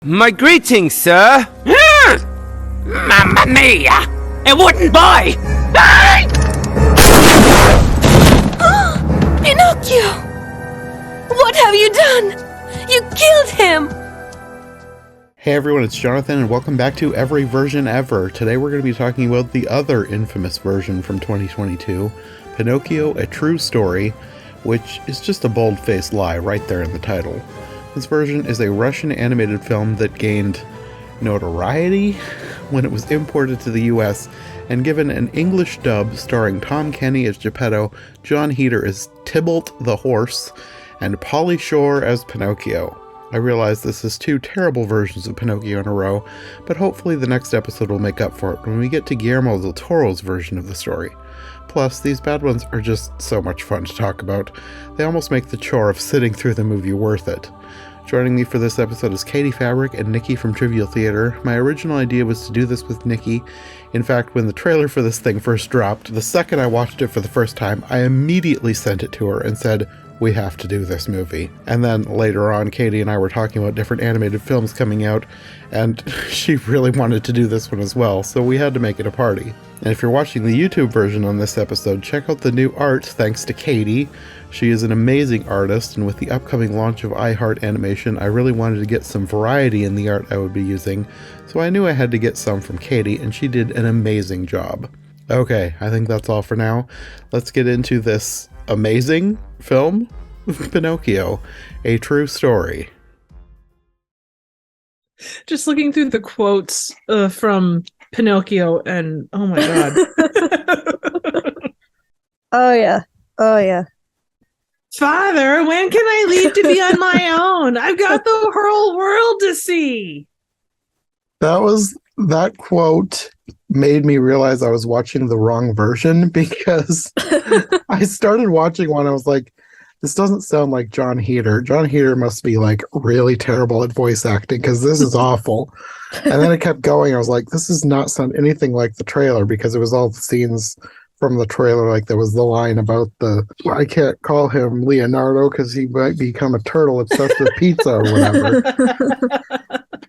My greetings, sir. Mamma mia! It wouldn't buy! Pinocchio! What have you done? You killed him! Hey everyone, it's Jonathan and welcome back to Every Version Ever. Today we're going to be talking about the other infamous version from 2022, Pinocchio, A True Story, which is just a bold-faced lie right there in the title. This version is a Russian animated film that gained notoriety when it was imported to the US and given an English dub starring Tom Kenny as Geppetto, John Heder as Tybalt the horse, and Pauly Shore as Pinocchio. I realize this is two terrible versions of Pinocchio in a row, but hopefully the next episode will make up for it when we get to Guillermo del Toro's version of the story. Plus, these bad ones are just so much fun to talk about. They almost make the chore of sitting through the movie worth it. Joining me for this episode is Katie Fabrick and Nicki from Trivial Theater. My original idea was to do this with Nicki. In fact, when the trailer for this thing first dropped, the second I watched it for the first time, I immediately sent it to her and said, we have to do this movie. And then later on, Katie and I were talking about different animated films coming out, and she really wanted to do this one as well, so we had to make it a party. And if you're watching the YouTube version on this episode, check out the new art thanks to Katie. She is an amazing artist, and with the upcoming launch of iHeart Animation, I really wanted to get some variety in the art I would be using, so I knew I had to get some from Katie, and she did an amazing job. Okay, I think that's all for now. Let's get into this amazing film, Pinocchio, A True Story. Just looking through the quotes from Pinocchio, and oh my god. Oh yeah. Father, when can I leave to be on my own? I've got the whole world to see. That quote made me realize I was watching the wrong version because I started watching one. I was like, this doesn't sound like John Heder. John Heder must be like really terrible at voice acting because this is awful. And then it kept going. I was like, this does not sound anything like the trailer because it was all the scenes from the trailer. Like there was the line about I can't call him Leonardo because he might become a turtle obsessed with pizza or whatever.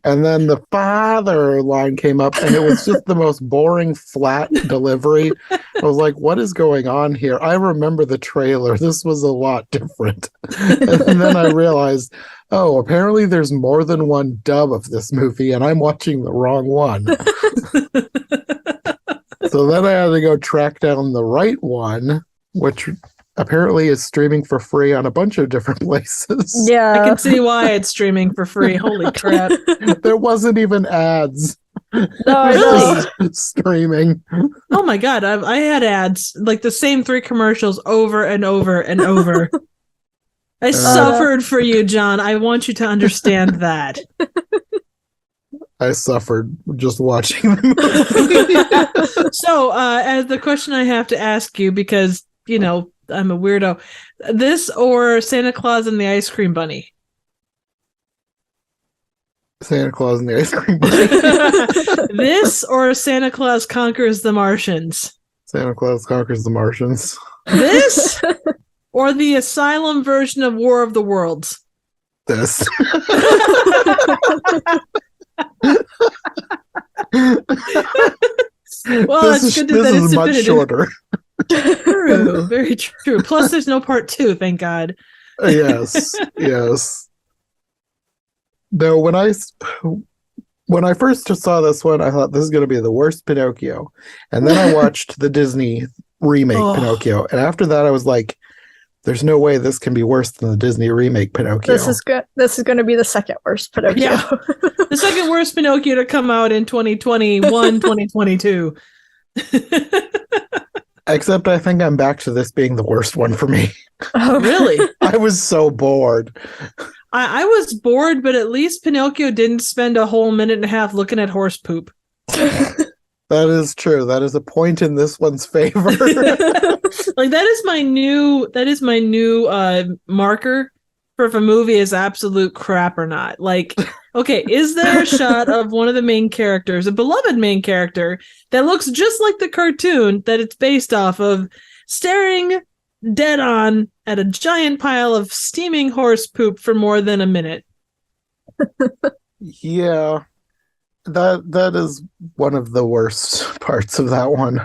And then the father line came up and it was just the most boring, flat delivery. I was like, what is going on here? I remember the trailer. This was a lot different. And then I realized, oh, apparently there's more than one dub of this movie and I'm watching the wrong one. So then I had to go track down the right one, which apparently is streaming for free on a bunch of different places. Yeah. I can see why it's streaming for free. Holy crap. There wasn't even ads. No, Really? Just streaming. Oh my god, I had ads, like the same 3 commercials over and over and over. I suffered for you, John. I want you to understand that. I suffered just watching the movie. So, as the question I have to ask you, because, you know, I'm a weirdo, this or Santa Claus and the Ice Cream Bunny? Santa Claus and the Ice Cream Bunny. This or Santa Claus Conquers the Martians? Santa Claus Conquers the Martians. This or the Asylum version of War of the Worlds? This. Well, this it's is, good this that is it's much definitive. shorter. True, very true. Plus, there's no part 2, thank God. Yes. No, when I first saw this one, I thought this is going to be the worst Pinocchio. And then I watched the Disney remake Pinocchio. And after that, I was like, there's no way this can be worse than the Disney remake Pinocchio. This is going to be the second worst Pinocchio. Yeah. The second worst Pinocchio to come out in 2021, 2022. Except I think I'm back to this being the worst one for me. Oh, Really? I was so bored. I was bored, but at least Pinocchio didn't spend a whole minute and a half looking at horse poop. That is true. That is a point in this one's favor. Like that is my new marker for if a movie is absolute crap or not. Like, okay, is there a shot of one of the main characters, a beloved main character, that looks just like the cartoon that it's based off of, staring dead on at a giant pile of steaming horse poop for more than a minute? Yeah, that is one of the worst parts of that one.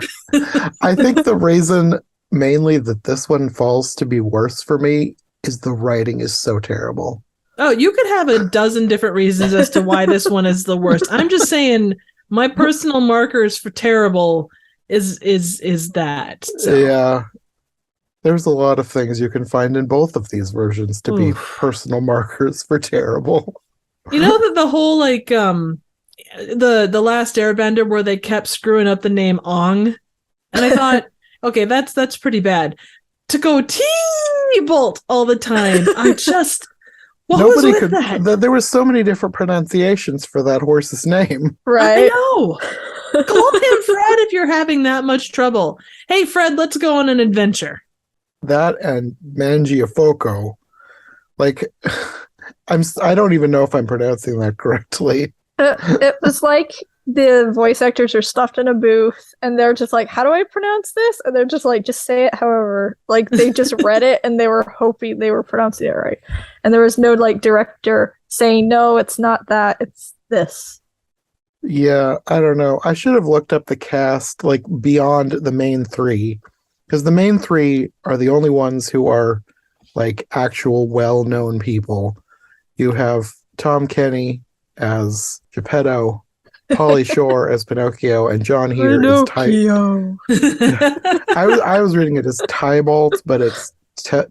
I think the reason mainly that this one falls to be worse for me is the writing is so terrible. Oh, you could have a dozen different reasons as to why this one is the worst. I'm just saying my personal markers for terrible is that. So. Yeah. There's a lot of things you can find in both of these versions to be personal markers for terrible. You know that the whole like the last Airbender where they kept screwing up the name Ong, and I thought, okay, that's pretty bad. To go T-Bolt all the time, I just Nobody could. There were so many different pronunciations for that horse's name. Right. I know. Call him Fred if you're having that much trouble. Hey, Fred, let's go on an adventure. That and Mangiafoco. Like, I don't even know if I'm pronouncing that correctly. It was like the voice actors are stuffed in a booth and they're just like, how do I pronounce this? And they're just like, just say it however. Like, they just read it and they were hoping they were pronouncing it right. And there was no like director saying, no, it's not that, it's this. Yeah, I don't know. I should have looked up the cast like beyond the main three, because the main three are the only ones who are like actual well-known people. You have Tom Kenny as Geppetto, Pauly Shore as Pinocchio, and John Heater as Pinocchio. I was reading it as Tybalt, but it's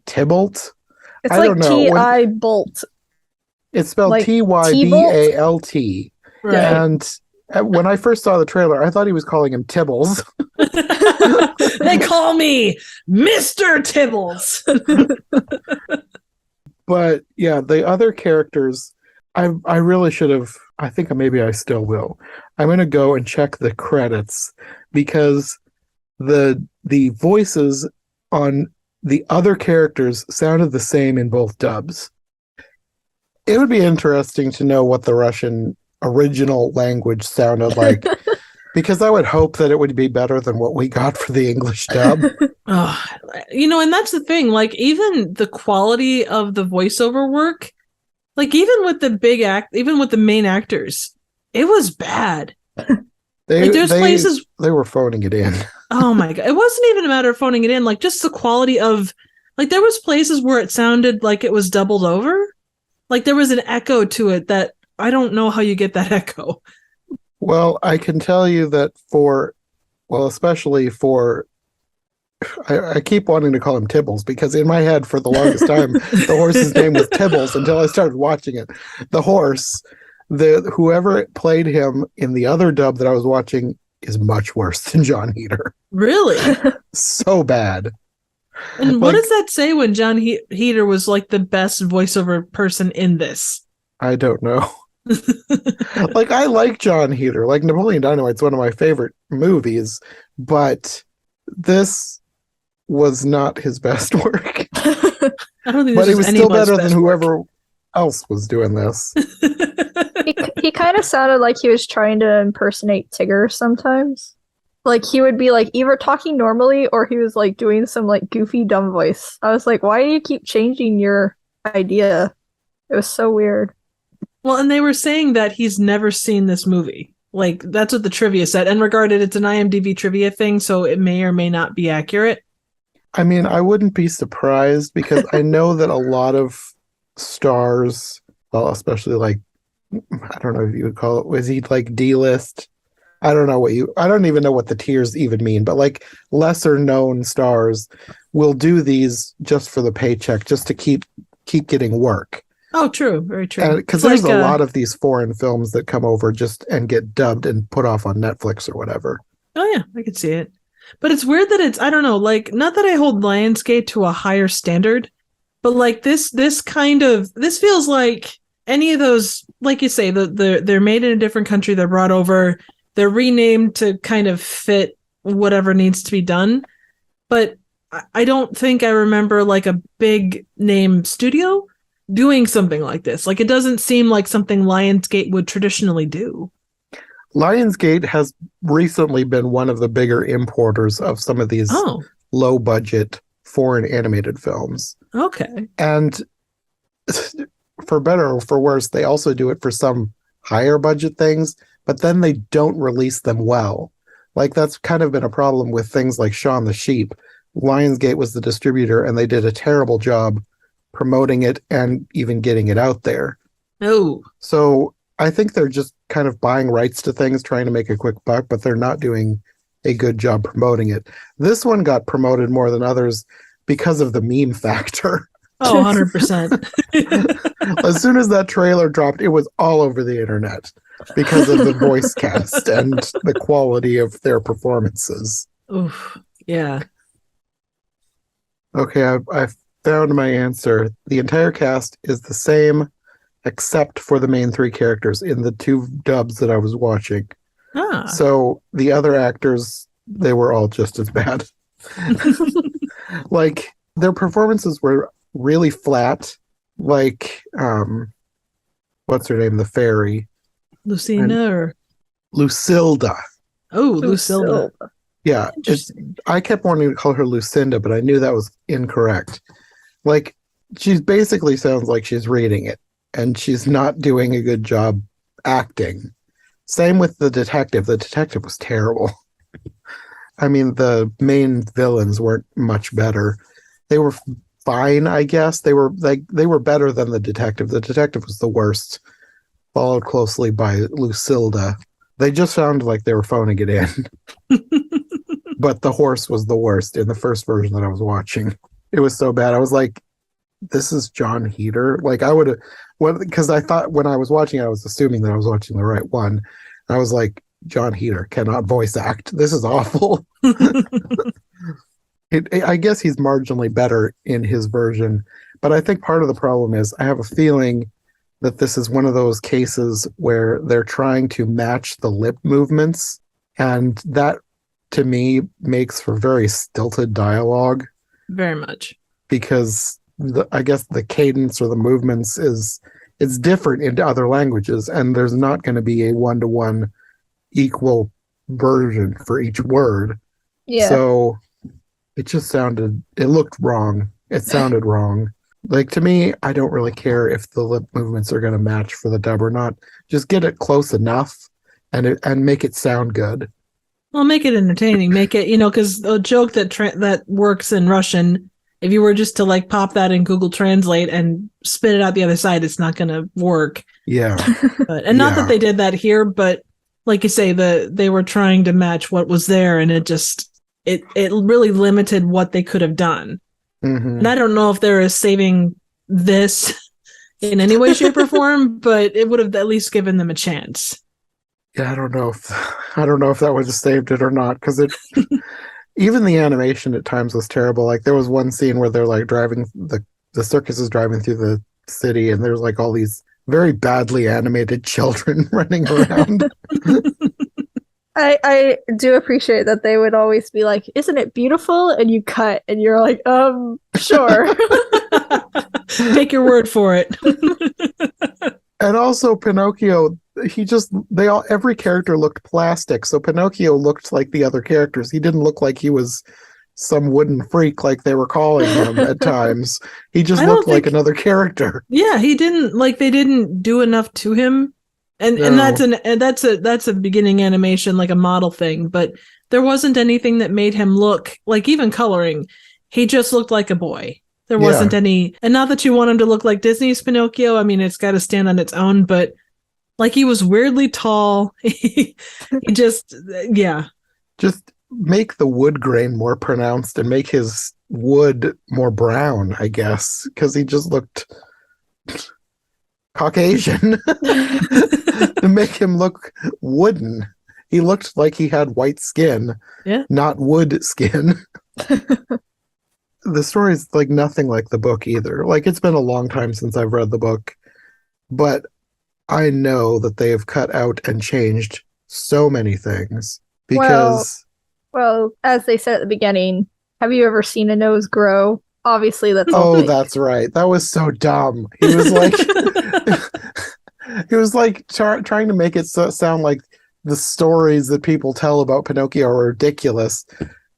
Tybalt. It's I don't like know. T-I Bolt. It's spelled Like Tybalt. Right. And when I first saw the trailer, I thought he was calling him Tibbles. They call me Mr. Tibbles. But yeah, the other characters, I really should have. I think maybe I still will. I'm going to go and check the credits because the voices on the other characters sounded the same in both dubs. It would be interesting to know what the Russian original language sounded like, because I would hope that it would be better than what we got for the English dub. Oh, and that's the thing. Like, even the quality of the voiceover work, like even with the main actors, it was bad. There's places they were phoning it in. Oh my god, it wasn't even a matter of phoning it in. Like, just the quality of, like, there was places where it sounded like it was doubled over. Like, there was an echo to it that I don't know how you get that echo. Well, I can tell you that especially for, I keep wanting to call him Tibbles because in my head for the longest time, the horse's name was Tibbles until I started watching it. The horse, whoever played him in the other dub that I was watching is much worse than John Heater. Really? So bad. And what does that say when John Heater was like the best voiceover person in this? I don't know. Like, I like John Heater. Like, Napoleon Dynamite's one of my favorite movies, but this was not his best work. I don't think but it was still better than whoever else was doing this. He kind of sounded like he was trying to impersonate Tigger sometimes. Like, he would be like either talking normally or he was like doing some like goofy dumb voice. I was like, why do you keep changing your idea? It was so weird. Well, and they were saying that he's never seen this movie. Like, that's what the trivia said. And regarded, it's an IMDb trivia thing, so it may or may not be accurate. I mean, I wouldn't be surprised because I know that a lot of stars, well, especially like, I don't know if you would call it, was he like D-list? I don't even know what the tiers even mean, but like lesser known stars will do these just for the paycheck, just to keep getting work. Oh, true. Very true. Because there's a lot of these foreign films that come over just and get dubbed and put off on Netflix or whatever. Oh, yeah, I could see it. But it's weird that it's, I don't know, like, not that I hold Lionsgate to a higher standard, but like this feels like any of those, like you say, they're made in a different country, they're brought over, they're renamed to kind of fit whatever needs to be done. But I don't think I remember like a big name studio doing something like this. Like, it doesn't seem like something Lionsgate would traditionally do. Lionsgate has recently been one of the bigger importers of some of these low budget foreign animated films. Okay. And for better or for worse, they also do it for some higher budget things, but then they don't release them well. Like that's kind of been a problem with things like Shaun the Sheep. Lionsgate was the distributor and they did a terrible job promoting it and even getting it out there. Oh. So I think they're just kind of buying rights to things, trying to make a quick buck, but they're not doing a good job promoting it. This one got promoted more than others because of the meme factor. Oh, 100%. As soon as that trailer dropped, it was all over the internet because of the voice cast and the quality of their performances. Oof. Yeah. Okay, I've found my answer. The entire cast is the same except for the main three characters in the two dubs that I was watching. Ah. So the other actors, they were all just as bad. Like, their performances were really flat. Like, what's her name? The fairy. Lucina or Lucilda. Oh, Lucilda. Yeah, I kept wanting to call her Lucinda, but I knew that was incorrect. Like, she basically sounds like she's reading it, and she's not doing a good job acting. Same with the detective. The detective was terrible. I mean, the main villains weren't much better. They were fine, I guess. They were better than the detective. The detective was the worst, followed closely by Lucilda. They just sounded like they were phoning it in. But the horse was the worst in the first version that I was watching. It was so bad. I was like, this is John Heater. Like, I would have, because I thought when I was watching, I was assuming that I was watching the right one. I was like, John Heater cannot voice act. This is awful. I guess he's marginally better in his version, but I think part of the problem is I have a feeling that this is one of those cases where they're trying to match the lip movements, and that to me makes for very stilted dialogue. Very much. Because I guess the cadence or the movements it's different in other languages, and there's not going to be a one-to-one equal version for each word. Yeah. So it looked wrong. It sounded wrong. Like, to me, I don't really care if the lip movements are going to match for the dub or not. Just get it close enough and make it sound good. Well, make it entertaining. Make it, because a joke that works in Russian, if you were just to like pop that in Google Translate and spit it out the other side, it's not going to work. Yeah. Not that they did that here, but like you say, they were trying to match what was there, and it really limited what they could have done. Mm-hmm. And I don't know if they're saving this in any way, shape, or form, but it would have at least given them a chance. Yeah, I don't know if that would have saved it or not, because even the animation at times was terrible. Like, there was one scene where they're like driving the circus is driving through the city, and there's like all these very badly animated children running around. I do appreciate that they would always be like, isn't it beautiful? And you cut and you're like, sure. Take your word for it. And also Pinocchio, every character looked plastic. So Pinocchio looked like the other characters. He didn't look like he was some wooden freak like they were calling him at times. He just looked like another character. Yeah, he didn't, like, they didn't do enough to him. And that's a beginning animation, like a model thing, but there wasn't anything that made him look like, even coloring, he just looked like a boy. There wasn't any, and not that you want him to look like Disney's Pinocchio. I mean, it's got to stand on its own, but like, he was weirdly tall. He just make the wood grain more pronounced and make his wood more brown, I guess, because he just looked Caucasian. To make him look wooden. He looked like he had white skin, not wood skin. The story is like nothing like the book either. Like, it's been a long time since I've read the book, but I know that they have cut out and changed so many things because... Well, as they said at the beginning, have you ever seen a nose grow? Obviously, that's all. Oh, that's right. That was so dumb. He was like... He was like trying to make it sound like the stories that people tell about Pinocchio are ridiculous.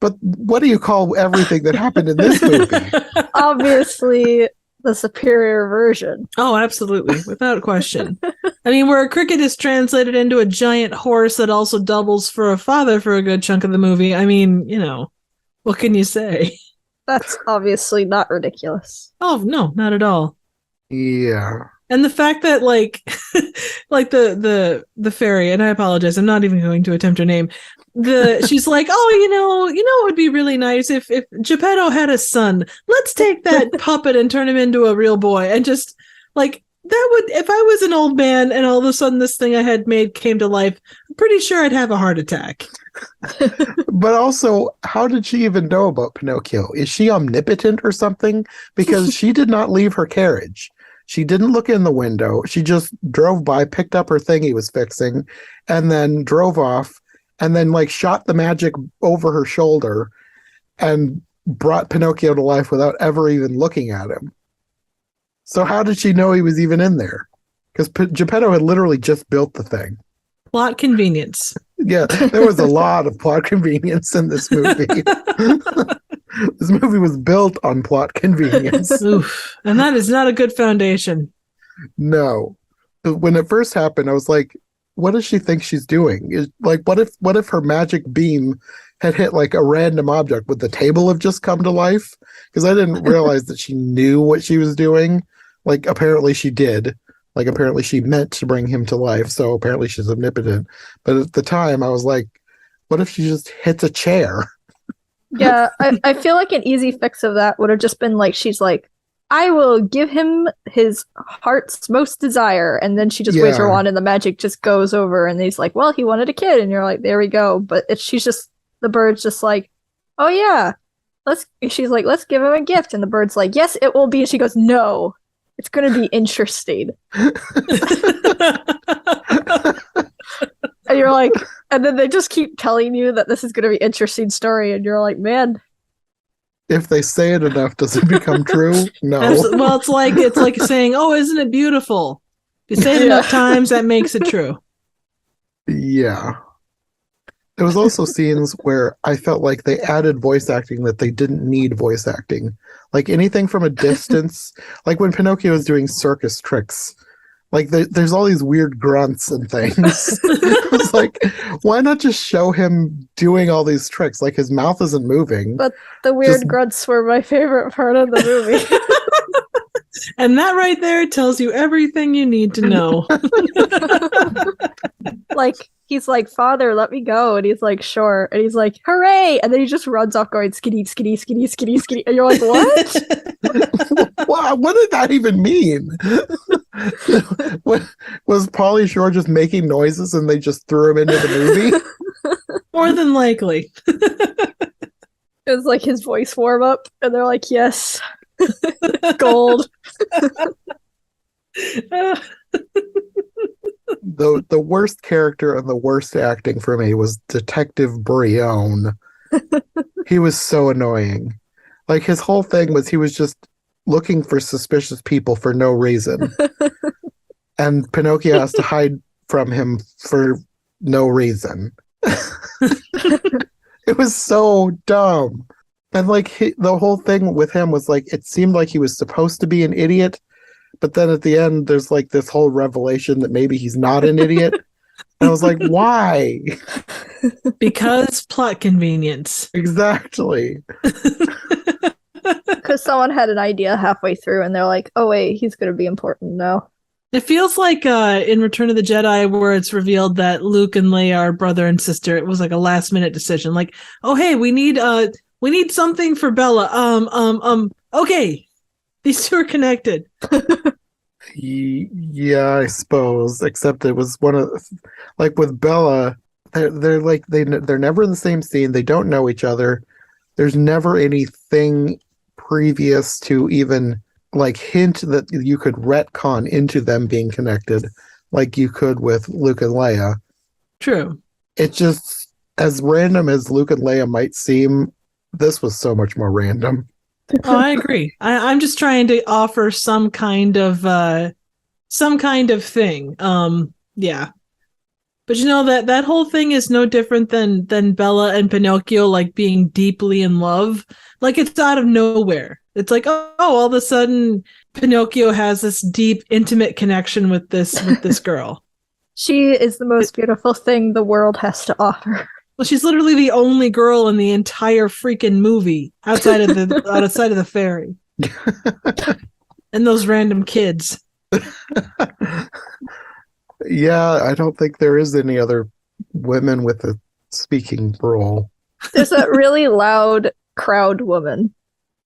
But what do you call everything that happened in this movie? Obviously, the superior version. Oh, absolutely. Without question. I mean, where a cricket is translated into a giant horse that also doubles for a father for a good chunk of the movie. I mean, what can you say? That's obviously not ridiculous. Oh, no, not at all. Yeah. And the fact that like the fairy, and I apologize, I'm not even going to attempt her name. She's like, oh, it would be really nice if Geppetto had a son. Let's take that puppet and turn him into a real boy. And just like that would, if I was an old man and all of a sudden this thing I had made came to life, I'm pretty sure I'd have a heart attack. But also, how did she even know about Pinocchio? Is she omnipotent or something? Because she did not leave her carriage. She didn't look in the window. She just drove by, picked up her thing he was fixing, and then drove off, and then like shot the magic over her shoulder and brought Pinocchio to life without ever even looking at him. So how did she know he was even in there? Because Geppetto had literally just built the thing. Plot convenience. Yeah, there was a lot of plot convenience in this movie. This movie was built on plot convenience. Oof. And that is not a good foundation. No. When it first happened, I was like, what does she think she's doing? Like, what if her magic beam had hit like a random object? Would the table have just come to life? Because I didn't realize that she knew what she was doing. Like, apparently she did. Like, apparently she meant to bring him to life, so apparently she's omnipotent. But at the time, I was like, what if she just hits a chair? Yeah, I feel like an easy fix of that would have just been like, she's like, I will give him his heart's most desire. And then she just waves her wand and the magic just goes over. And he's like, well, he wanted a kid. And you're like, there we go. But she's just, the bird's just like, oh yeah, she's like, let's give him a gift. And the bird's like, yes, it will be. And she goes, no, it's going to be interesting. And you're like, and then they just keep telling you that this is going to be an interesting story. And you're like, man. If they say it enough, does it become true? No. Well, it's like saying, oh, isn't it beautiful? If you say it enough times, that makes it true. Yeah. There was also scenes where I felt like they added voice acting that they didn't need voice acting. Like anything from a distance, like when Pinocchio was doing circus tricks. Like there's all these weird grunts and things. It was like, why not just show him doing all these tricks? Like his mouth isn't moving. But the weird grunts were my favorite part of the movie. And that right there tells you everything you need to know. Like, he's like, Father, let me go. And he's like, sure. And he's like, hooray. And then he just runs off going, skitty, skitty, skitty, skitty, skitty. And you're like, what? What did that even mean? Was Pauly Shore just making noises and they just threw him into the movie? More than likely. It was like his voice warm up. And they're like, yes. Gold. The worst character and the worst acting for me was Detective Brion. He was so annoying. Like his whole thing was he was just looking for suspicious people for no reason. And Pinocchio has to hide from him for no reason. It was so dumb. And like the whole thing with him was like, it seemed like he was supposed to be an idiot, but then at the end there's like this whole revelation that maybe he's not an idiot. And I was like, why? Because plot convenience. Exactly. Because someone had an idea halfway through and they're like, oh wait, he's going to be important now. It feels like in Return of the Jedi where it's revealed that Luke and Leia are brother and sister. It was like a last minute decision. Like, oh hey, we need something for Bella. Okay. These two are connected. Yeah, I suppose. Except it was one of, like with Bella, they're like they're never in the same scene. They don't know each other. There's never anything previous to even like hint that you could retcon into them being connected, like you could with Luke and Leia. True. It just, as random as Luke and Leia might seem, this was so much more random. Oh, I agree. I'm just trying to offer some kind of thing. Yeah. But that whole thing is no different than Bella and Pinocchio like being deeply in love. Like it's out of nowhere. It's like, oh, all of a sudden Pinocchio has this deep, intimate connection with this girl. She is the most beautiful thing the world has to offer. Well, she's literally the only girl in the entire freaking movie outside of the fairy. And those random kids. Yeah, I don't think there is any other women with a speaking role. There's that really loud crowd woman.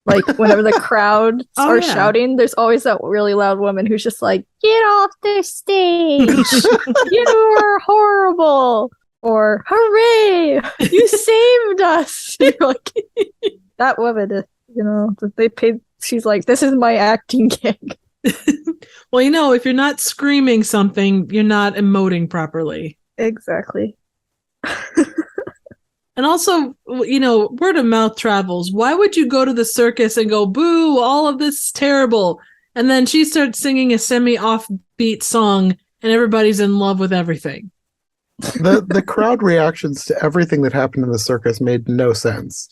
Like, whenever the crowd are shouting, there's always that really loud woman who's just like, get off the stage! You are horrible! Or, hooray! You saved us! You're like, that woman, they paid, she's like, this is my acting gig. Well, if you're not screaming something, you're not emoting properly. Exactly. And also, word of mouth travels. Why would you go to the circus and go, boo, all of this is terrible? And then she starts singing a semi-offbeat song and everybody's in love with everything. The crowd reactions to everything that happened in the circus made no sense.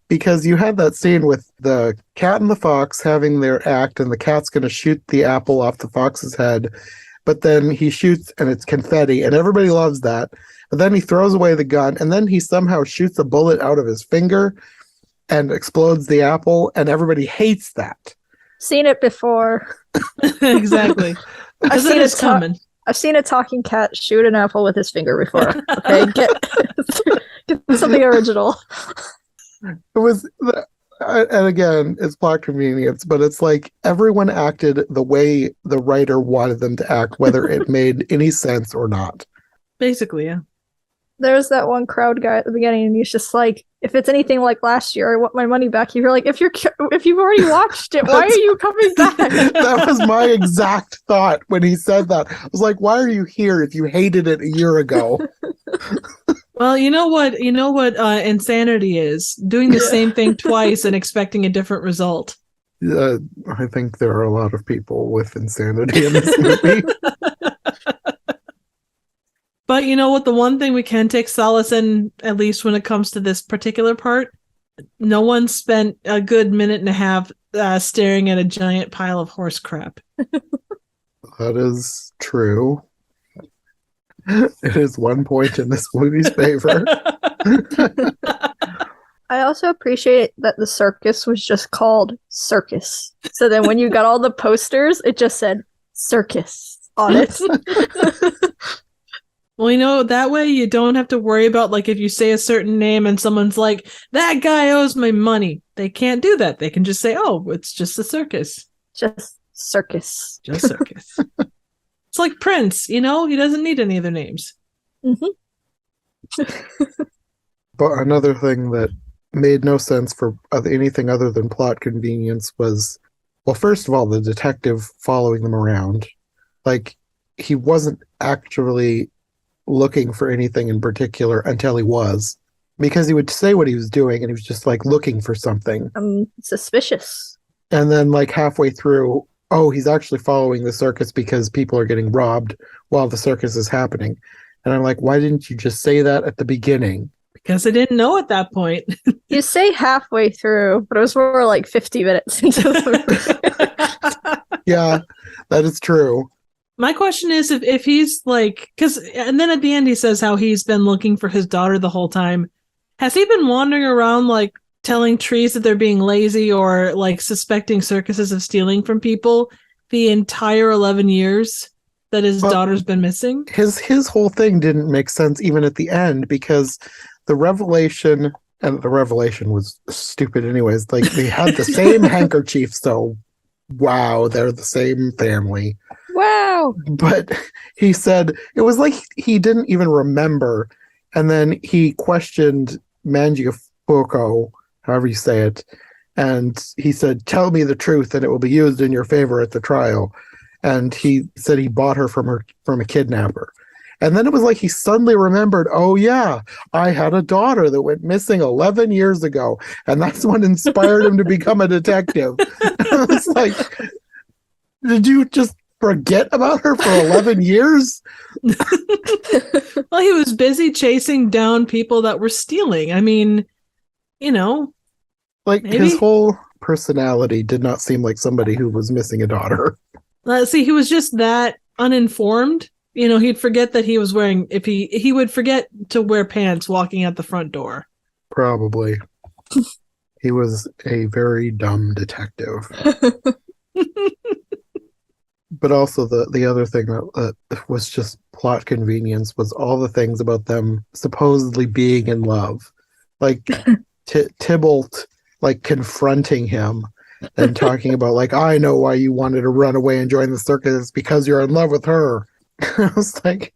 Because you had that scene with the cat and the fox having their act, and the cat's going to shoot the apple off the fox's head, but then he shoots and it's confetti, and everybody loves that. But then he throws away the gun, and then he somehow shoots a bullet out of his finger and explodes the apple, and everybody hates that. Seen it before. Exactly. I've seen a talking cat shoot an apple with his finger before. Okay, get something original. It was, and again, it's plot convenience, but it's like everyone acted the way the writer wanted them to act, whether it made any sense or not. Basically, yeah. There's that one crowd guy at the beginning, and he's just like, if it's anything like last year, I want my money back. You're like, if you've already watched it, why are you coming back? That was my exact thought when he said that. I was like, why are you here if you hated it a year ago? Well, you know what insanity is? Doing the same thing twice and expecting a different result. I think there are a lot of people with insanity in this movie. But you know what? The one thing we can take solace in, at least when it comes to this particular part, no one spent a good minute and a half staring at a giant pile of horse crap. That is true. It is 1 point in this movie's favor. I also appreciate that the circus was just called Circus. So then when you got all the posters, it just said Circus on it. Well, that way you don't have to worry about, like, if you say a certain name and someone's like, that guy owes me money. They can't do that. They can just say, oh, it's just a circus. Just Circus. Just Circus. It's like Prince, he doesn't need any other names. Mm-hmm. But another thing that made no sense for anything other than plot convenience was, well, first of all, the detective following them around. Like, he wasn't actually looking for anything in particular until he was. Because he would say what he was doing and he was just, like, looking for something. Suspicious. And then, like, halfway through, oh, he's actually following the circus because people are getting robbed while the circus is happening. And I'm like, why didn't you just say that at the beginning? Because I didn't know at that point. You say halfway through, but it was more like 50 minutes into the movie. Yeah, that is true. My question is if he's like, and then at the end he says how he's been looking for his daughter the whole time. Has he been wandering around like telling trees that they're being lazy or like suspecting circuses of stealing from people the entire 11 years that his daughter's been missing? His whole thing didn't make sense even at the end because the revelation was stupid anyways. Like, they had the same handkerchief, so wow, they're the same family. Wow. But he said it was like he didn't even remember, and then he questioned Mangiafoco, however you say it, and he said, tell me the truth and it will be used in your favor at the trial. And he said he bought her from a kidnapper. And then it was like he suddenly remembered, oh yeah, I had a daughter that went missing 11 years ago, and that's what inspired him to become a detective. I was like, did you just forget about her for 11 years? Well, Well, he was busy chasing down people that were stealing. I mean, Like, maybe? his whole personality did not seem like somebody who was missing a daughter. Let's see, he was just that uninformed. He'd forget that he was wearing, if he would forget to wear pants walking out the front door. Probably. He was a very dumb detective. But also the other thing that was just plot convenience was all the things about them supposedly being in love. Like Tybalt like confronting him and talking about like, I know why you wanted to run away and join the circus, because you're in love with her. I was like,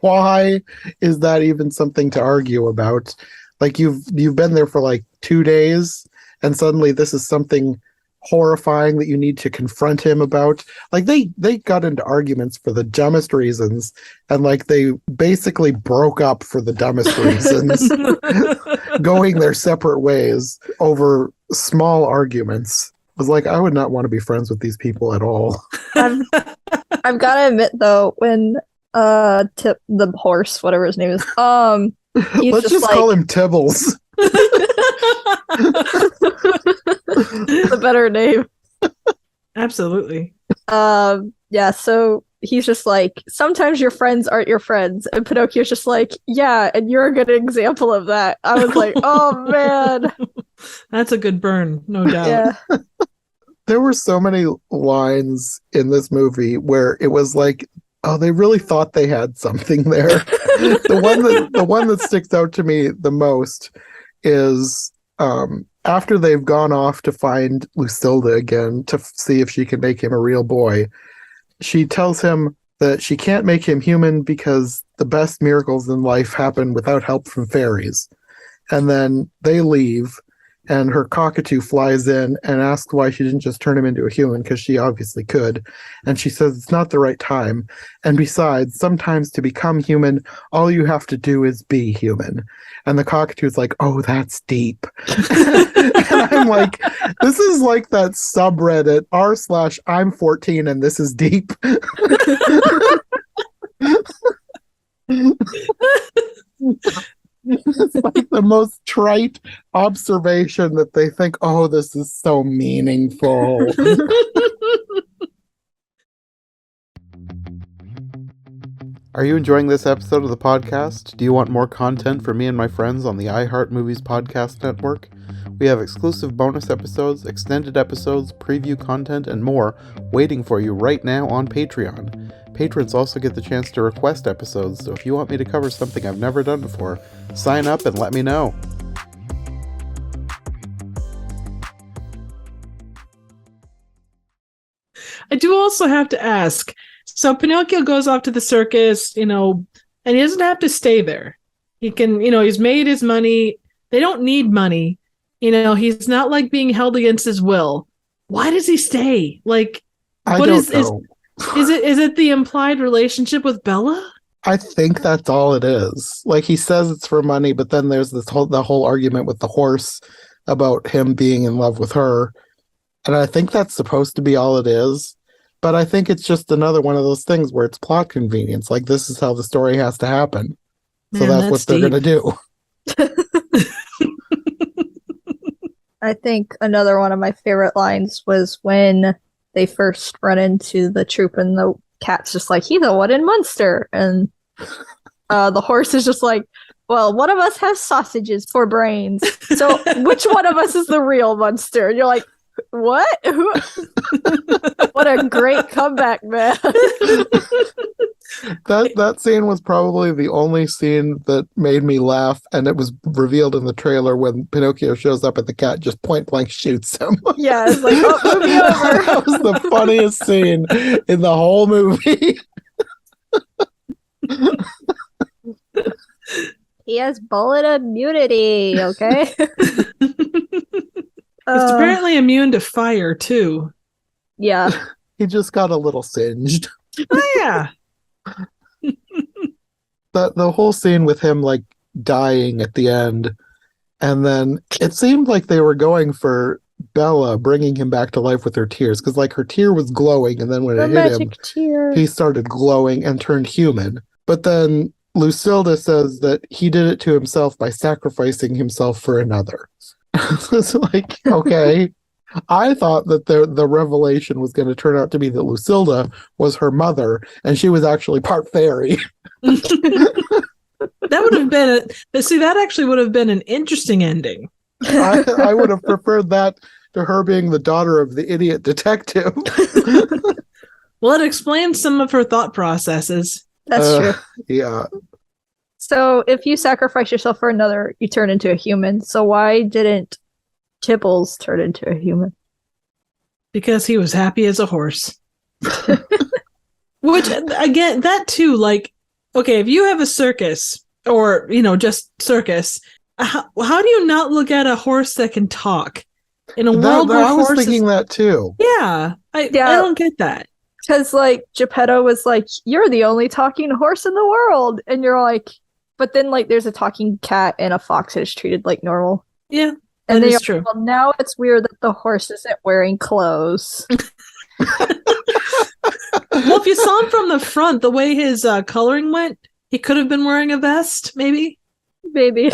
why is that even something to argue about? Like, you've been there for like 2 days and suddenly this is something horrifying that you need to confront him about. Like, they got into arguments for the dumbest reasons, and like they basically broke up for the dumbest reasons, going their separate ways over small arguments. I was like, I would not want to be friends with these people at all. I've got to admit though, when the horse, whatever his name is, he's let's just like, call him Tibbles. the better name. Absolutely. Yeah, so he's just like, sometimes your friends aren't your friends, and Pinocchio's just like, yeah, and you're a good example of that. I was like, oh man. That's a good burn, no doubt. Yeah. There were so many lines in this movie where it was like, oh, they really thought they had something there. The one that sticks out to me the most is after they've gone off to find Lucilda again to see if she can make him a real boy. She tells him that she can't make him human because the best miracles in life happen without help from fairies. And then they leave, and her cockatoo flies in and asks why she didn't just turn him into a human, because she obviously could. And she says it's not the right time. And besides, sometimes to become human, all you have to do is be human. And the cockatoo's like, oh, that's deep. And I'm like, this is like that subreddit r/I'm 14 and this is deep. It's like the most trite observation that they think, oh, this is so meaningful. Are you enjoying this episode of the podcast? Do you want more content from me and my friends on the iHeart Movies Podcast Network? We have exclusive bonus episodes, extended episodes, preview content, and more waiting for you right now on Patreon. Patrons also get the chance to request episodes, so if you want me to cover something I've never done before, sign up and let me know. I do also have to ask, so Pinocchio goes off to the circus, and he doesn't have to stay there. He can, he's made his money. They don't need money. He's not like being held against his will. Why does he stay? Like, I what don't know. Is it the implied relationship with Bella? I think that's all it is. Like, he says it's for money, but then there's the whole argument with the horse about him being in love with her. And I think that's supposed to be all it is. But I think it's just another one of those things where it's plot convenience. Like, this is how the story has to happen. So Man, that's what they're going to do. I think another one of my favorite lines was when they first run into the troop and the cat's just like, he's a wooden monster. And the horse is just like, well, one of us has sausages for brains. So which one of us is the real monster? And you're like, what? What a great comeback, man. That scene was probably the only scene that made me laugh, and it was revealed in the trailer when Pinocchio shows up and the cat just point blank shoots him. Yeah, it's like, oh, movie over. That was the funniest scene in the whole movie. He has bullet immunity, okay? It's apparently immune to fire, too. Yeah. He just got a little singed. Oh, yeah. The whole scene with him, like, dying at the end, and then it seemed like they were going for Bella bringing him back to life with her tears, because, like, her tear was glowing, and then when it hit him, tear. he started glowing and turned human. But then Lucilda says that he did it to himself by sacrificing himself for another. It's like, okay. I thought that the revelation was going to turn out to be that Lucilda was her mother, and she was actually part fairy. That would have been that actually would have been an interesting ending. I would have preferred that to her being the daughter of the idiot detective. Well, it explains some of her thought processes. That's true. Yeah. So if you sacrifice yourself for another, you turn into a human. So why didn't Tibbles turn into a human? Because he was happy as a horse. Which, again, that too, like, okay, if you have a circus, or, just circus, how do you not look at a horse that can talk? In a world where I was horses... thinking that too. Yeah, I don't get that. Because, like, Geppetto was like, you're the only talking horse in the world. And you're like, but then, like, there's a talking cat and a fox that is treated like normal. Yeah, and that is true. Well, now it's weird that the horse isn't wearing clothes. Well, if you saw him from the front, the way his coloring went, he could have been wearing a vest, maybe. Maybe.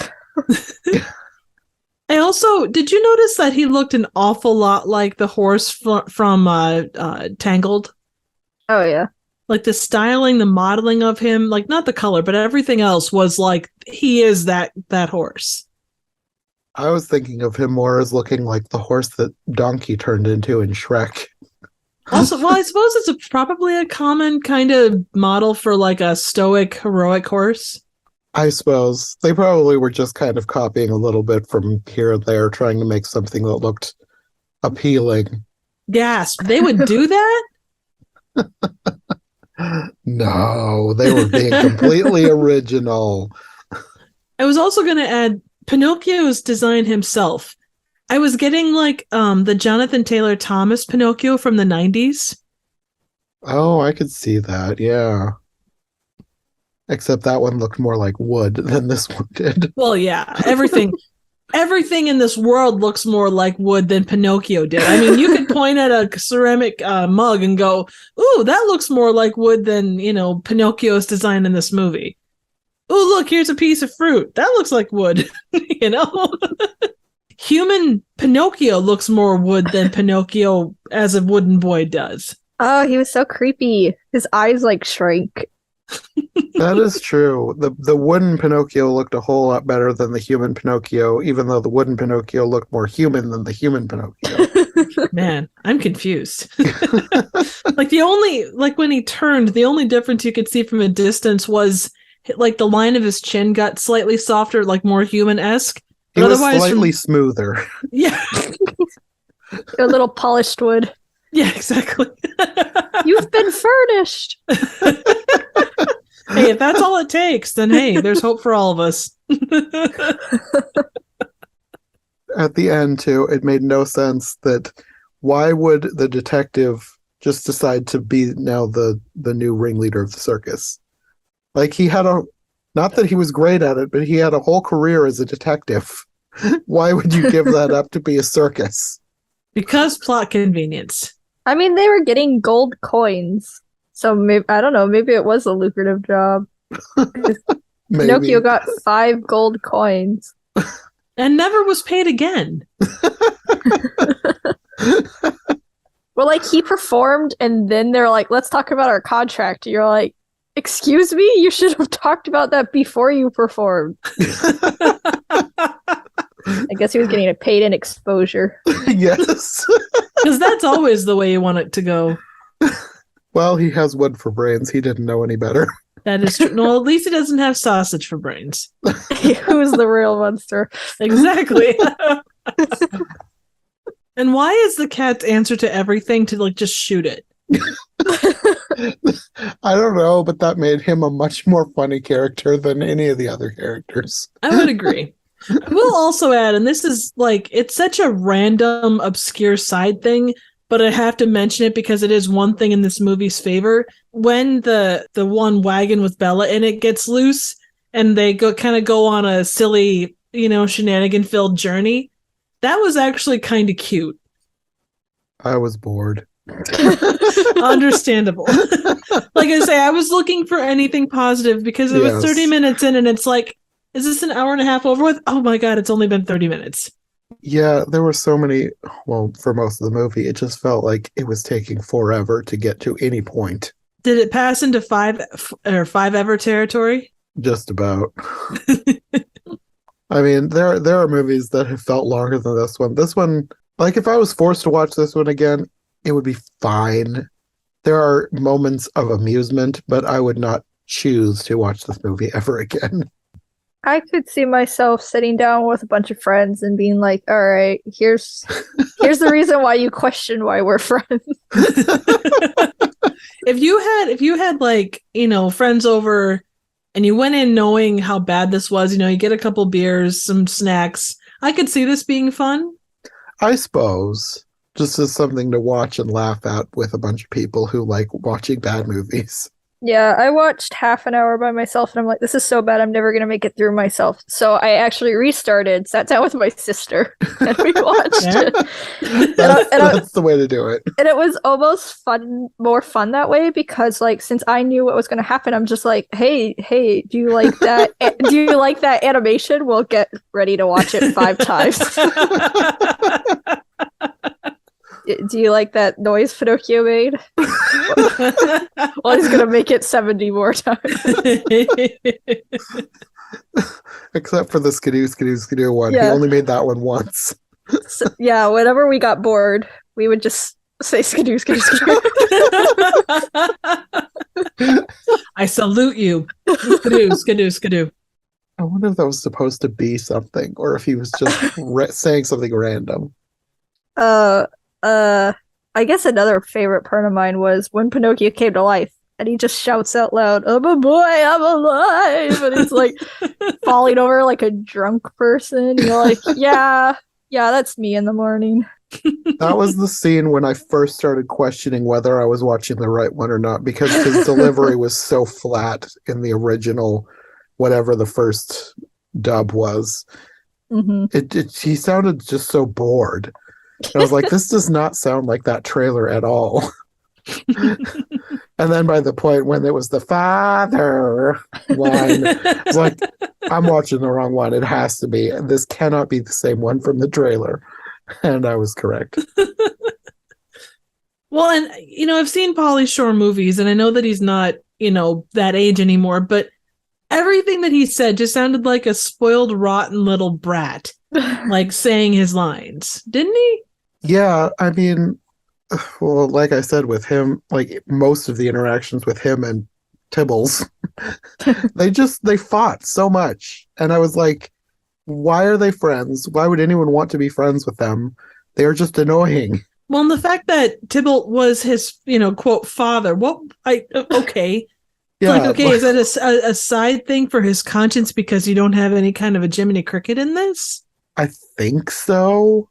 I also, did you notice that he looked an awful lot like the horse from Tangled? Oh, yeah. Like the styling, the modeling of him, like not the color, but everything else was like, he is that horse. I was thinking of him more as looking like the horse that Donkey turned into in Shrek. Also, well, I suppose it's probably a common kind of model for like a stoic, heroic horse. I suppose. They probably were just kind of copying a little bit from here and there, trying to make something that looked appealing. Gasp. They would do that? No, they were being completely original. I was also going to add Pinocchio's design himself. I was getting like the Jonathan Taylor Thomas Pinocchio from the 90s. Oh, I could see that, yeah. Except that one looked more like wood than this one did. Well, yeah, everything in this world looks more like wood than Pinocchio did. I mean, you could point at a ceramic mug and go, ooh, that looks more like wood than, Pinocchio's design in this movie. Ooh, look, here's a piece of fruit. That looks like wood, Human Pinocchio looks more wood than Pinocchio as a wooden boy does. Oh, he was so creepy. His eyes, like, shrank. That is true. The wooden Pinocchio looked a whole lot better than the human Pinocchio, even though the wooden Pinocchio looked more human than the human Pinocchio. Man, I'm confused. Like when he turned, the only difference you could see from a distance was like the line of his chin got slightly softer, like more human-esque. He was slightly smoother. Yeah. A little polished wood. Yeah, exactly. You've been furnished. Hey, if that's all it takes, then hey, there's hope for all of us. At the end, too, it made no sense that why would the detective just decide to be now the new ringleader of the circus? Like, he had not that he was great at it, but he had a whole career as a detective. Why would you give that up to be a circus? Because plot convenience. I mean, they were getting gold coins. So maybe, I don't know, maybe it was a lucrative job. Pinocchio got 5 gold coins. And never was paid again. Well, like, he performed, and then they're like, let's talk about our contract. You're like, excuse me? You should have talked about that before you performed. I guess he was getting paid in exposure. Yes. Because that's always the way you want it to go. Well, he has wood for brains. He didn't know any better. That is true. No, at least he doesn't have sausage for brains. Who's the real monster? Exactly. And why is the cat's answer to everything to like just shoot it? I don't know, but that made him a much more funny character than any of the other characters. I would agree. I will also add, and this is like, it's such a random, obscure side thing, but I have to mention it because it is one thing in this movie's favor. When the one wagon with Bella in it gets loose and they go on a silly, shenanigan-filled journey, that was actually kind of cute. I was bored. Understandable. Like I say, I was looking for anything positive because it was Yes. 30 minutes in and it's like, is this an hour and a half over with? Oh my God, it's only been 30 minutes. Yeah, there were so many. Well, for most of the movie, it just felt like it was taking forever to get to any point. Did it pass into five ever territory? Just about. I mean, there are movies that have felt longer than this one. This one, like if I was forced to watch this one again, it would be fine. There are moments of amusement, but I would not choose to watch this movie ever again. I could see myself sitting down with a bunch of friends and being like, all right, here's the reason why you question why we're friends. If you had like, friends over and you went in knowing how bad this was, you get a couple beers, some snacks, I could see this being fun. I suppose. Just as something to watch and laugh at with a bunch of people who like watching bad movies. Yeah, I watched half an hour by myself and I'm like, this is so bad, I'm never going to make it through myself. So I actually restarted, sat down with my sister, and we watched it. That's the way to do it. And it was almost more fun that way because, like, since I knew what was going to happen, I'm just like, hey, do you like that? Do you like that animation? We'll get ready to watch it 5 times. Do you like that noise Pinocchio made? Well, he's gonna make it 70 more times. Except for the skidoo, skidoo, skidoo one. Yeah. He only made that one once. So, yeah, whenever we got bored, we would just say skidoo, skidoo, skidoo. I salute you. Skidoo, skidoo, skidoo. I wonder if that was supposed to be something, or if he was just saying something random. I guess another favorite part of mine was when Pinocchio came to life and he just shouts out loud, I'm a boy, I'm alive! And he's like falling over like a drunk person. And you're like, yeah, that's me in the morning. That was the scene when I first started questioning whether I was watching the right one or not, because his delivery was so flat in the original, whatever the first dub was. Mm-hmm. He sounded just so bored. And I was like, this does not sound like that trailer at all. And then by the point when it was the father line, I was like, I'm watching the wrong one. It has to be. This cannot be the same one from the trailer. And I was correct. Well, and, I've seen Pauly Shore movies, and I know that he's not, that age anymore, but everything that he said just sounded like a spoiled, rotten little brat, like saying his lines. Didn't he? Yeah, I mean, well, like I said, with him, like most of the interactions with him and Tibbles, they fought so much. And I was like, why are they friends? Why would anyone want to be friends with them? They're just annoying. Well, and the fact that Tybalt was his, quote, father, okay. Yeah, okay, is that a side thing for his conscience because you don't have any kind of a Jiminy Cricket in this? I think so.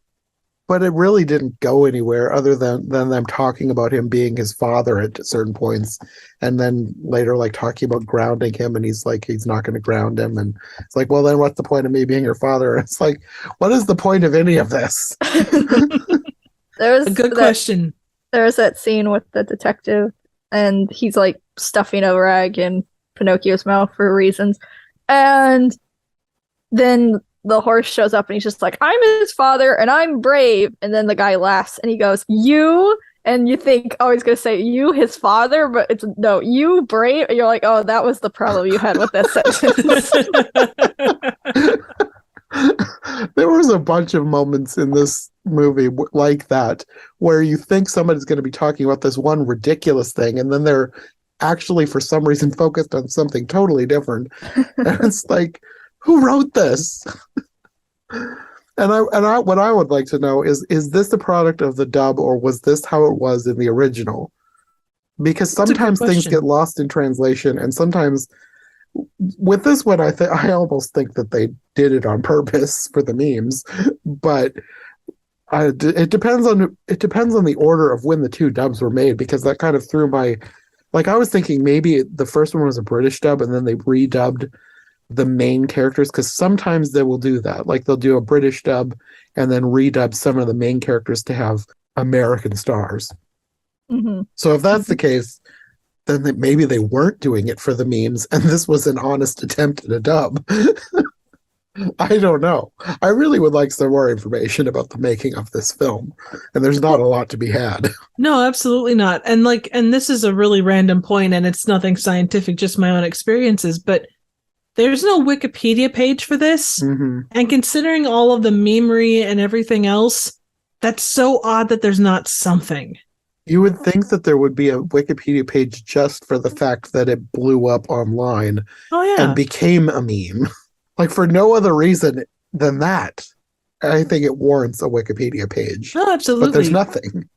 But it really didn't go anywhere other than them talking about him being his father at certain points. And then later, like, talking about grounding him. And he's like, he's not going to ground him. And it's like, well, then what's the point of me being your father? And it's like, what is the point of any of this? There's a good question. There's that scene with the detective. And he's, like, stuffing a rag in Pinocchio's mouth for reasons. And then the horse shows up and he's just like, I'm his father and I'm brave. And then the guy laughs and he goes, you? And you think, oh, he's going to say, you, his father? But it's, no, you brave? And you're like, oh, that was the problem you had with that sentence. There was a bunch of moments in this movie like that, where you think somebody's going to be talking about this one ridiculous thing, and then they're actually, for some reason, focused on something totally different. And it's like, who wrote this? And I what I would like to know is this the product of the dub, or was this how it was in the original? Because sometimes things get lost in translation, and sometimes with this one, I almost think that they did it on purpose for the memes. But it depends on the order of when the two dubs were made, because that kind of threw my, like, I was thinking maybe the first one was a British dub and then they redubbed the main characters, because sometimes they will do that. Like, they'll do a British dub and then redub some of the main characters to have American stars. Mm-hmm. So if that's the case, then maybe they weren't doing it for the memes, and this was an honest attempt at a dub. I don't know. I really would like some more information about the making of this film, and there's not a lot to be had. No, absolutely not. And this is a really random point, and it's nothing scientific, just my own experiences, but there's no Wikipedia page for this. Mm-hmm. And considering all of the memery and everything else, that's so odd that there's not something. You would think that there would be a Wikipedia page just for the fact that it blew up online and became a meme. Like, for no other reason than that. I think it warrants a Wikipedia page. Oh, absolutely. But there's nothing.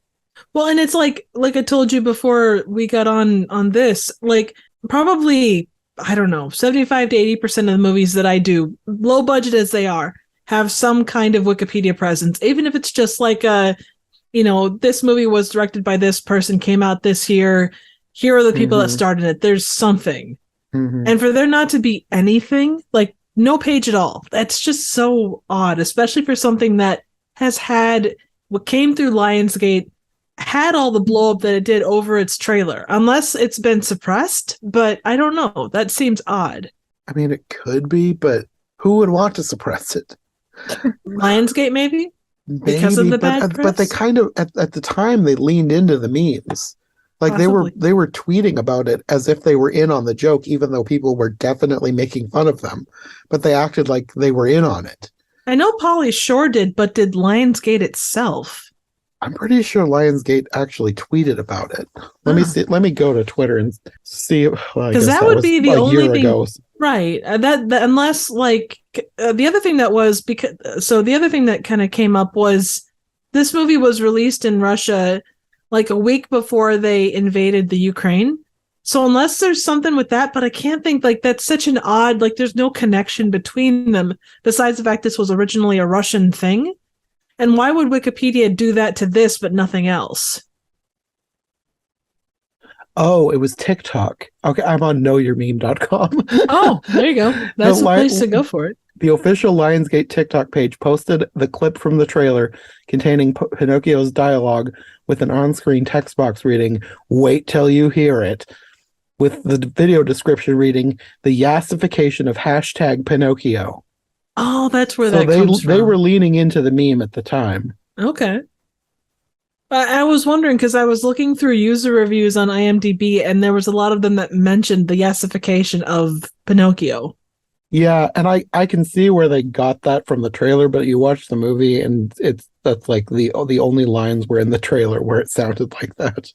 Well, and it's like I told you before we got on this, like, probably, I don't know, 75 to 80% of the movies that I do, low budget as they are, have some kind of Wikipedia presence, even if it's just like this movie was directed by this person, came out this year, here are the people that started it. There's something. Mm-hmm. And for there not to be anything, like no page at all, that's just so odd, especially for something that has had what came through Lionsgate, had all the blow up that it did over its trailer, unless it's been suppressed. But I don't know. That seems odd. I mean, it could be, but who would want to suppress it? Lionsgate, maybe? Because of the bad press? But they kind of, at the time, they leaned into the memes. Like, Possibly. they were tweeting about it as if they were in on the joke, even though people were definitely making fun of them. But they acted like they were in on it. I know Pauly Shore did, but did Lionsgate itself? I'm pretty sure Lionsgate actually tweeted about it. Let me see. Let me go to Twitter and see. Because that would be the only thing, ago. right? That unless the other thing that was the other thing that kind of came up was this movie was released in Russia like a week before they invaded the Ukraine. So unless there's something with that, but I can't think, like, that's such an odd, like, there's no connection between them besides the fact this was originally a Russian thing. And why would Wikipedia do that to this but nothing else? Oh, it was TikTok. Okay, I'm on knowyourmeme.com. Oh, there you go. That's the place to go for it. The official Lionsgate TikTok page posted the clip from the trailer containing Pinocchio's dialogue with an on-screen text box reading, "Wait till you hear it," with the video description reading, "The yassification of hashtag Pinocchio." Oh, that's where that comes from. They were leaning into the meme at the time. Okay. I was wondering because I was looking through user reviews on IMDb and there was a lot of them that mentioned the yassification of Pinocchio. Yeah, and I can see where they got that from the trailer, but you watch the movie and that's like the only lines were in the trailer where it sounded like that.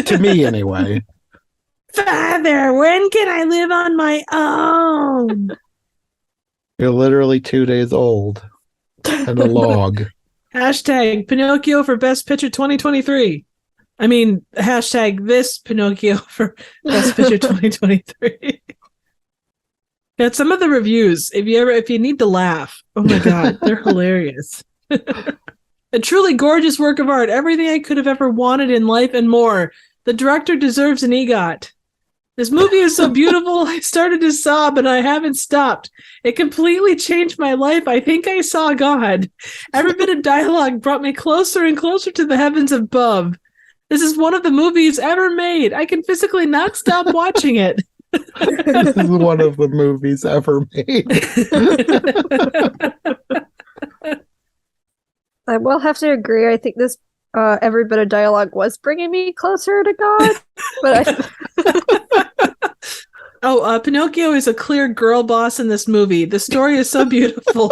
To me, anyway. Father, when can I live on my own? You're literally 2 days old and a log. Hashtag Pinocchio for Best Picture 2023. I mean, hashtag this Pinocchio for Best Picture 2023. Got some of the reviews. If you need to laugh, oh my God, they're hilarious. A truly gorgeous work of art. Everything I could have ever wanted in life and more. The director deserves an EGOT. This movie is so beautiful, I started to sob and I haven't stopped. It completely changed my life. I think I saw God. Every bit of dialogue brought me closer and closer to the heavens above. This is one of the movies ever made. I can physically not stop watching it. This is one of the movies ever made. I will have to agree. I think this every bit of dialogue was bringing me closer to God. But Pinocchio is a clear girl boss in this movie. The story is so beautiful.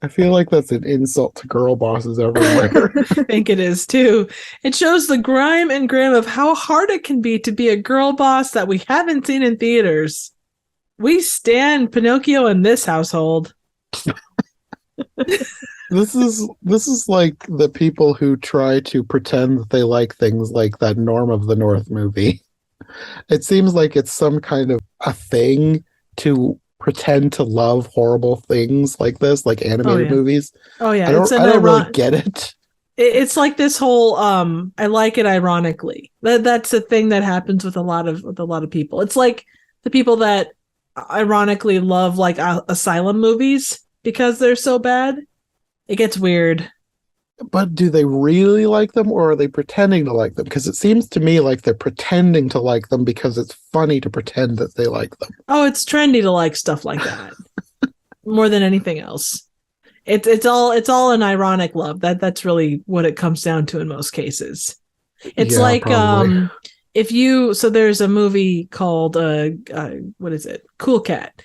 I feel like that's an insult to girl bosses everywhere. I think it is too. It shows the grime and grim of how hard it can be to be a girl boss that we haven't seen in theaters. We stand Pinocchio in this household. This is like the people who try to pretend that they like things like that Norm of the North movie. It seems like it's some kind of a thing to pretend to love horrible things like this, like animated movies. Oh yeah, I don't really get it. It's like this whole I like it ironically. That's a thing that happens with a lot of people. It's like the people that ironically love like asylum movies because they're so bad. It gets weird. But do they really like them, or are they pretending to like them? Because it seems to me like they're pretending to like them because it's funny to pretend that they like them. Oh, it's trendy to like stuff like that more than anything else. It's all an ironic love. That's really what it comes down to in most cases. It's Yeah, like probably. so there's a movie called what is it? Cool Cat.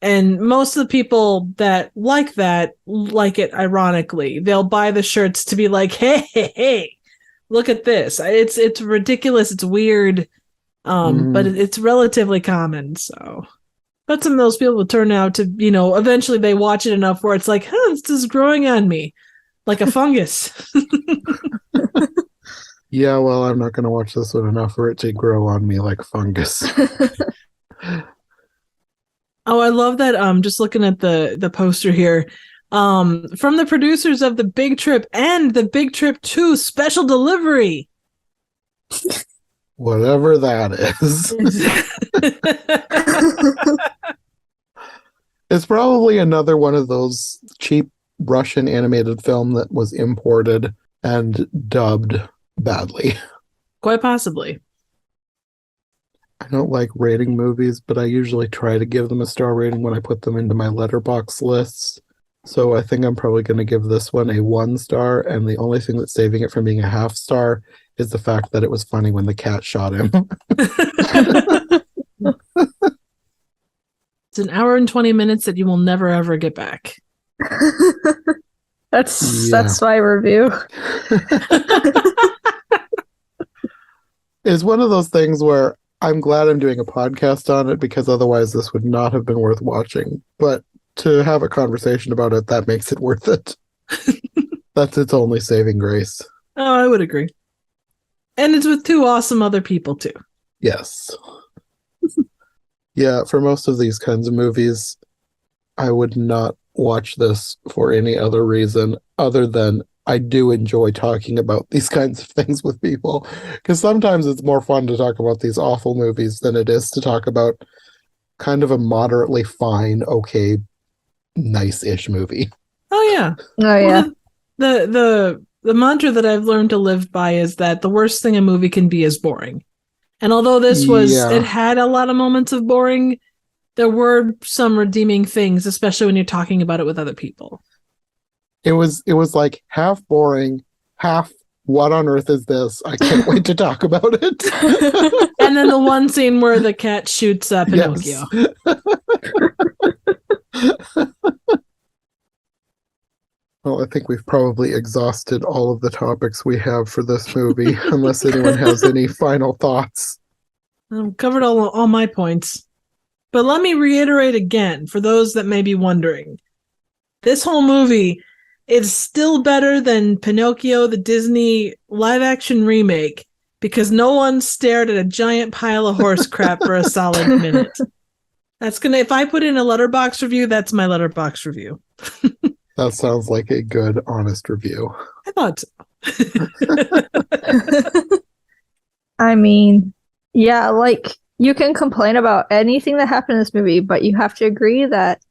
And most of the people that like it ironically. They'll buy the shirts to be like, hey, look at this. It's ridiculous, it's weird. But it's relatively common, so but some of those people will turn out to, eventually they watch it enough where it's like, this is growing on me like a fungus. Yeah, well, I'm not going to watch this one enough for it to grow on me like fungus. Oh, I love that. Just looking at the poster here, from the producers of The Big Trip and The Big Trip 2 Special Delivery. Whatever that is. It's probably another one of those cheap Russian animated film that was imported and dubbed badly. Quite possibly. I don't like rating movies, but I usually try to give them a star rating when I put them into my letterbox lists. So I think I'm probably going to give this one a 1 star, and the only thing that's saving it from being a half star is the fact that it was funny when the cat shot him. It's an hour and 20 minutes that you will never ever get back. That's my review. It's one of those things where I'm glad I'm doing a podcast on it, because otherwise this would not have been worth watching. But to have a conversation about it, that makes it worth it. That's its only saving grace. Oh, I would agree. And it's with 2 awesome other people too. Yes. Yeah, for most of these kinds of movies, I would not watch this for any other reason other than I do enjoy talking about these kinds of things with people. Because sometimes it's more fun to talk about these awful movies than it is to talk about kind of a moderately fine, okay, nice-ish movie. Oh yeah. Oh yeah. Well, the mantra that I've learned to live by is that the worst thing a movie can be is boring. And although this was, it had a lot of moments of boring, there were some redeeming things, especially when you're talking about it with other people. It was like half boring, half what on earth is this? I can't wait to talk about it. And then the one scene where the cat shoots Pinocchio. Yes. Well, I think we've probably exhausted all of the topics we have for this movie, unless anyone has any final thoughts. I've covered all my points. But let me reiterate again, for those that may be wondering. This whole movie is still better than Pinocchio, the Disney live-action remake, because no one stared at a giant pile of horse crap for a solid minute. If I put in a letterbox review, that's my letterbox review. That sounds like a good, honest review. I thought so. I mean, yeah, like, you can complain about anything that happened in this movie, but you have to agree that,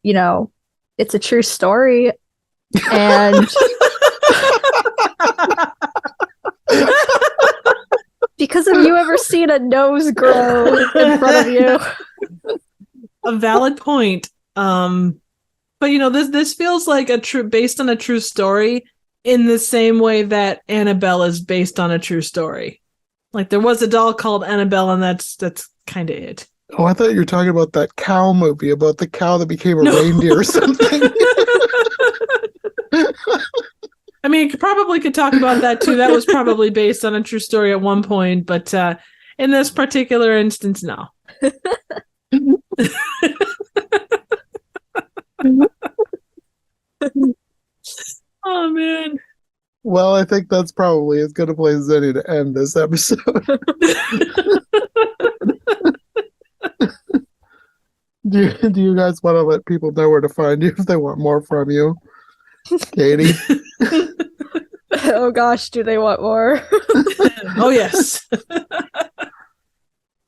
it's a true story. And because have you ever seen a nose grow in front of you? A valid point. But this feels like based on a true story, in the same way that Annabelle is based on a true story. Like, there was a doll called Annabelle, and that's kind of it. Oh, I thought you were talking about that cow movie about the cow that became a reindeer or something. I mean, probably could talk about that too. That was probably based on a true story at one point, but in this particular instance, no. Oh man. Well, I think that's probably as good a place as any to end this episode. Do you guys want to let people know where to find you if they want more from you? Katie? Oh gosh, do they want more? Oh yes.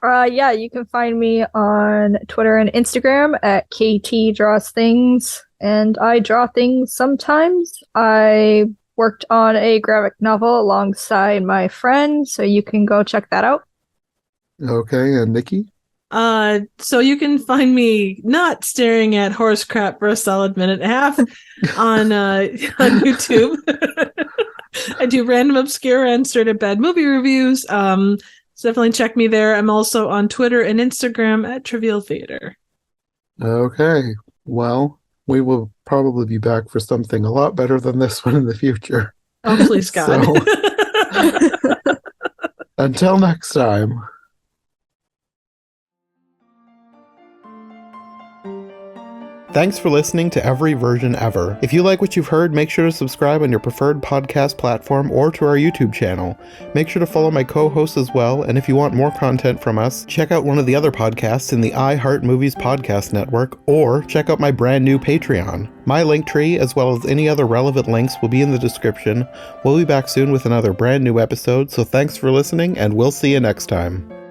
Yeah, you can find me on Twitter and Instagram at KT Draws Things, and I draw things sometimes. I worked on a graphic novel alongside my friend, so you can go check that out. Okay, and Nicki? So you can find me not staring at horse crap for a solid minute and a half on YouTube. I do random, obscure, and straight up bad movie reviews. So definitely check me there. I'm also on Twitter and Instagram at Trivial Theater. Okay, well, we will probably be back for something a lot better than this one in the future. Oh, please, God. So, until next time. Thanks for listening to Every Version Ever. If you like what you've heard, make sure to subscribe on your preferred podcast platform or to our YouTube channel. Make sure to follow my co-hosts as well, and if you want more content from us, check out one of the other podcasts in the I Heart Movies podcast network, or check out my brand new Patreon. My link tree, as well as any other relevant links, will be in the description. We'll be back soon with another brand new episode, so thanks for listening, and we'll see you next time.